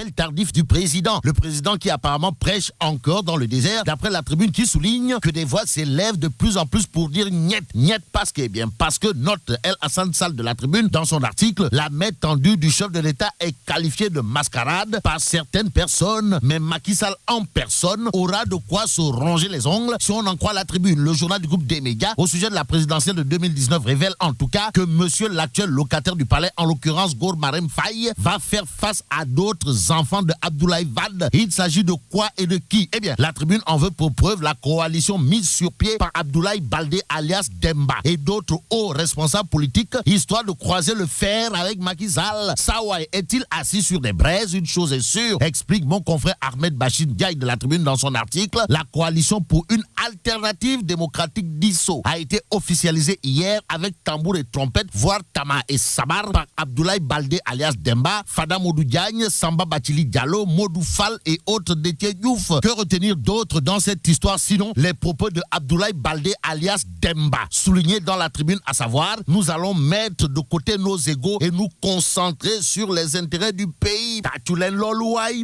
l'appel tardif du président. Le président qui apparemment prêche encore dans le désert, d'après la tribune qui souligne que des voix s'élèvent de plus en plus pour dire niet. Niet parce que note El Hassan Sall de la tribune dans son article, la main tendue du chef de l'État est qualifiée de mascarade par certaines personnes, mais Macky Sall en personne aura de quoi se ronger les ongles si on en croit la tribune. Le journal du groupe des médias au sujet de la présidentielle de 2019 révèle en tout cas que monsieur l'actuel locataire du palais, en l'occurrence Gor Marem Faye, va faire face à d'autres enfants de Abdoulaye Wade. Il s'agit de quoi et de qui? Eh bien, la tribune en veut pour preuve la coalition mise sur pied par Abdoulaye Baldé alias Demba et d'autres hauts responsables politiques, histoire de croiser le fer avec Macky Sall. Sawai est-il assis sur des braises? Une chose est sûre, explique mon confrère Ahmed Bachir Diaye de la tribune dans son article. La coalition pour une alternative démocratique d'ISO a été officialisée hier avec tambour et trompette, voire tama et sabar, par Abdoulaye Baldé alias Demba, Fada Modou Diagne, Samba Bathily Diallo, Modou Fall et autres Déthié Diouf. Que retenir d'autre dans cette histoire sinon les propos de Abdoulaye Baldé alias Demba, souligné dans la tribune, à savoir: nous allons mettre de côté nos égos et nous concentrer sur les intérêts du pays.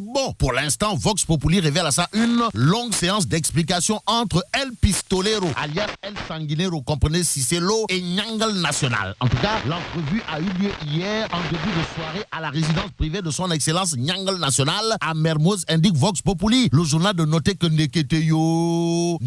Bon, pour l'instant, Vox Populi révèle à ça une longue séance d'explication entre El Pistolero alias El Sanguinero, comprenez Cicelo, et Nyangal National. En tout cas, l'entrevue a eu lieu hier en début de soirée à la résidence privée de son excellence Nyangal National à Mermoz, indique Vox Populi. Le journal de noter que Neketeyo,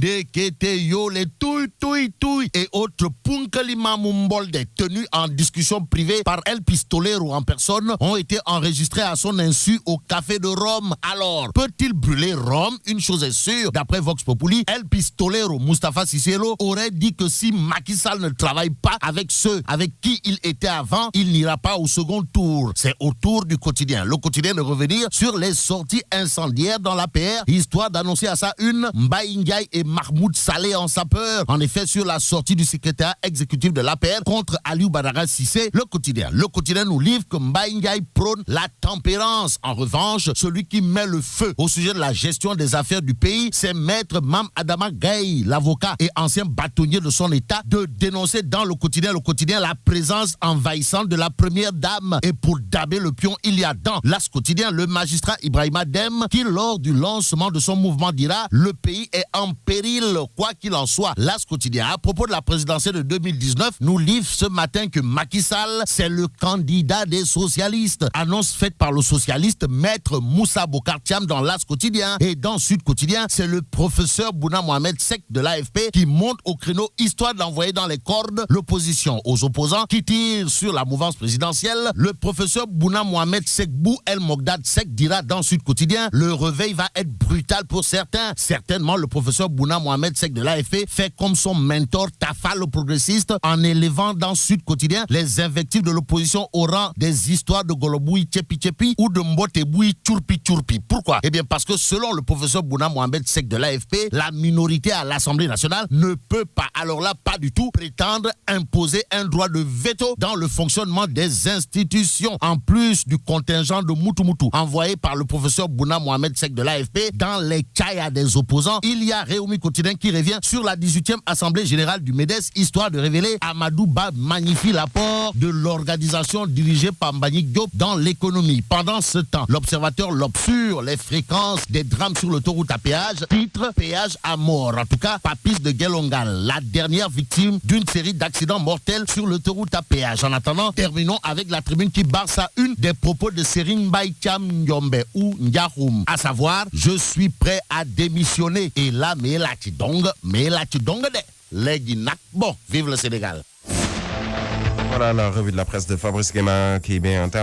les touy et autres Punkalima Mumbolde tenus en discussion privée par El Pistolero en personne ont été enregistrés à son insu au Café de Rome. Alors, peut-il brûler Rome? Une chose est sûre, d'après Vox Populi, El Pistolero Moustapha Cicelo aurait dit que si Macky Sall ne travaille pas avec ceux avec qui il était avant, il n'ira pas au second tour. C'est au tour du quotidien. Le quotidien de revenir sur les sorties incendiaires dans l'APR, histoire d'annoncer à ça une Mbaye Ndiaye et Mahmoud Saleh en sapeur. En effet, sur la sortie du secrétaire exécutif de l'APR contre Aliou Badara Cissé, le quotidien nous livre que Mbaye Ndiaye prône la tempérance. En revanche, celui qui met le feu au sujet de la gestion des affaires du pays, c'est maître Mam Adama Gaye, l'avocat et ancien bâtonnier de son état, de dénoncer dans le quotidien la présence envahissante de la première dame. Et pour daber le pion, il y a dans l'As quotidien le magistrat Ibrahima Dem qui, lors du lancement de son mouvement, dira: le pays est en péril, quoi qu'il en soit. L'As quotidien, à propos de la présidentielle de 2019, nous livre ce matin que Macky Sall, c'est le candidat des socialistes. Annonce faite par le socialiste maître Moussa Bokar Thiam dans l'As quotidien. Et dans Sud quotidien, c'est le professeur Bouna Mohamed Seck de l'AFP qui monte au créneau, histoire d'envoyer dans les cordes l'opposition aux opposants qui tirent sur la mouvance présidentielle. Le professeur Bouna Mohamed Seck Bou El Mogdad Seck dira dans Sud quotidien: le réveil va être brutal pour certains. Certainement, le professeur Bouna Mohamed Seck de l'AFP fait comme son mentor Tafa le progressiste en élevant dans Sud quotidien les invectives de l'opposition au rang des histoires de Goloboui Tchepi Tchepi ou de Mboteboui Tchourpi Tchourpi. Pourquoi? Eh bien parce que selon le professeur Bouna Mohamed Seck de l'AFP, la minorité à l'Assemblée nationale ne peut pas, alors là pas du tout, prétendre imposer un droit de veto dans le fonctionnement des institutions. En plus du contingent de Moutou envoyé par le professeur Bouna Mohamed Seck de l'AFP dans les caillas des opposants, il y a Réumi Quotidien qui revient sur la 18e Assemblée Générale du MEDES, histoire de révéler Amadou Ba magnifie l'apport de l'organisation dirigée par Mbagnick Diop dans l'économie. Pendant ce temps, l'observateur lobe sur les fréquences des drames sur l'autoroute à péage, titre: péage à mort. En tout cas, Papis de Gelongal, la dernière victime d'une série d'accidents mortels sur l'autoroute à péage. En attendant, terminons avec la tribune qui barre sa une des propos de Serigne Mbaye Thiam Ndiombe ou Ndiahoum, à savoir: je suis prêt à démissionner. Et là, mais là tu dong de Légui nak. Bon, vive le Sénégal. Voilà la revue de la presse de Fabrice Guémin qui est bien en termes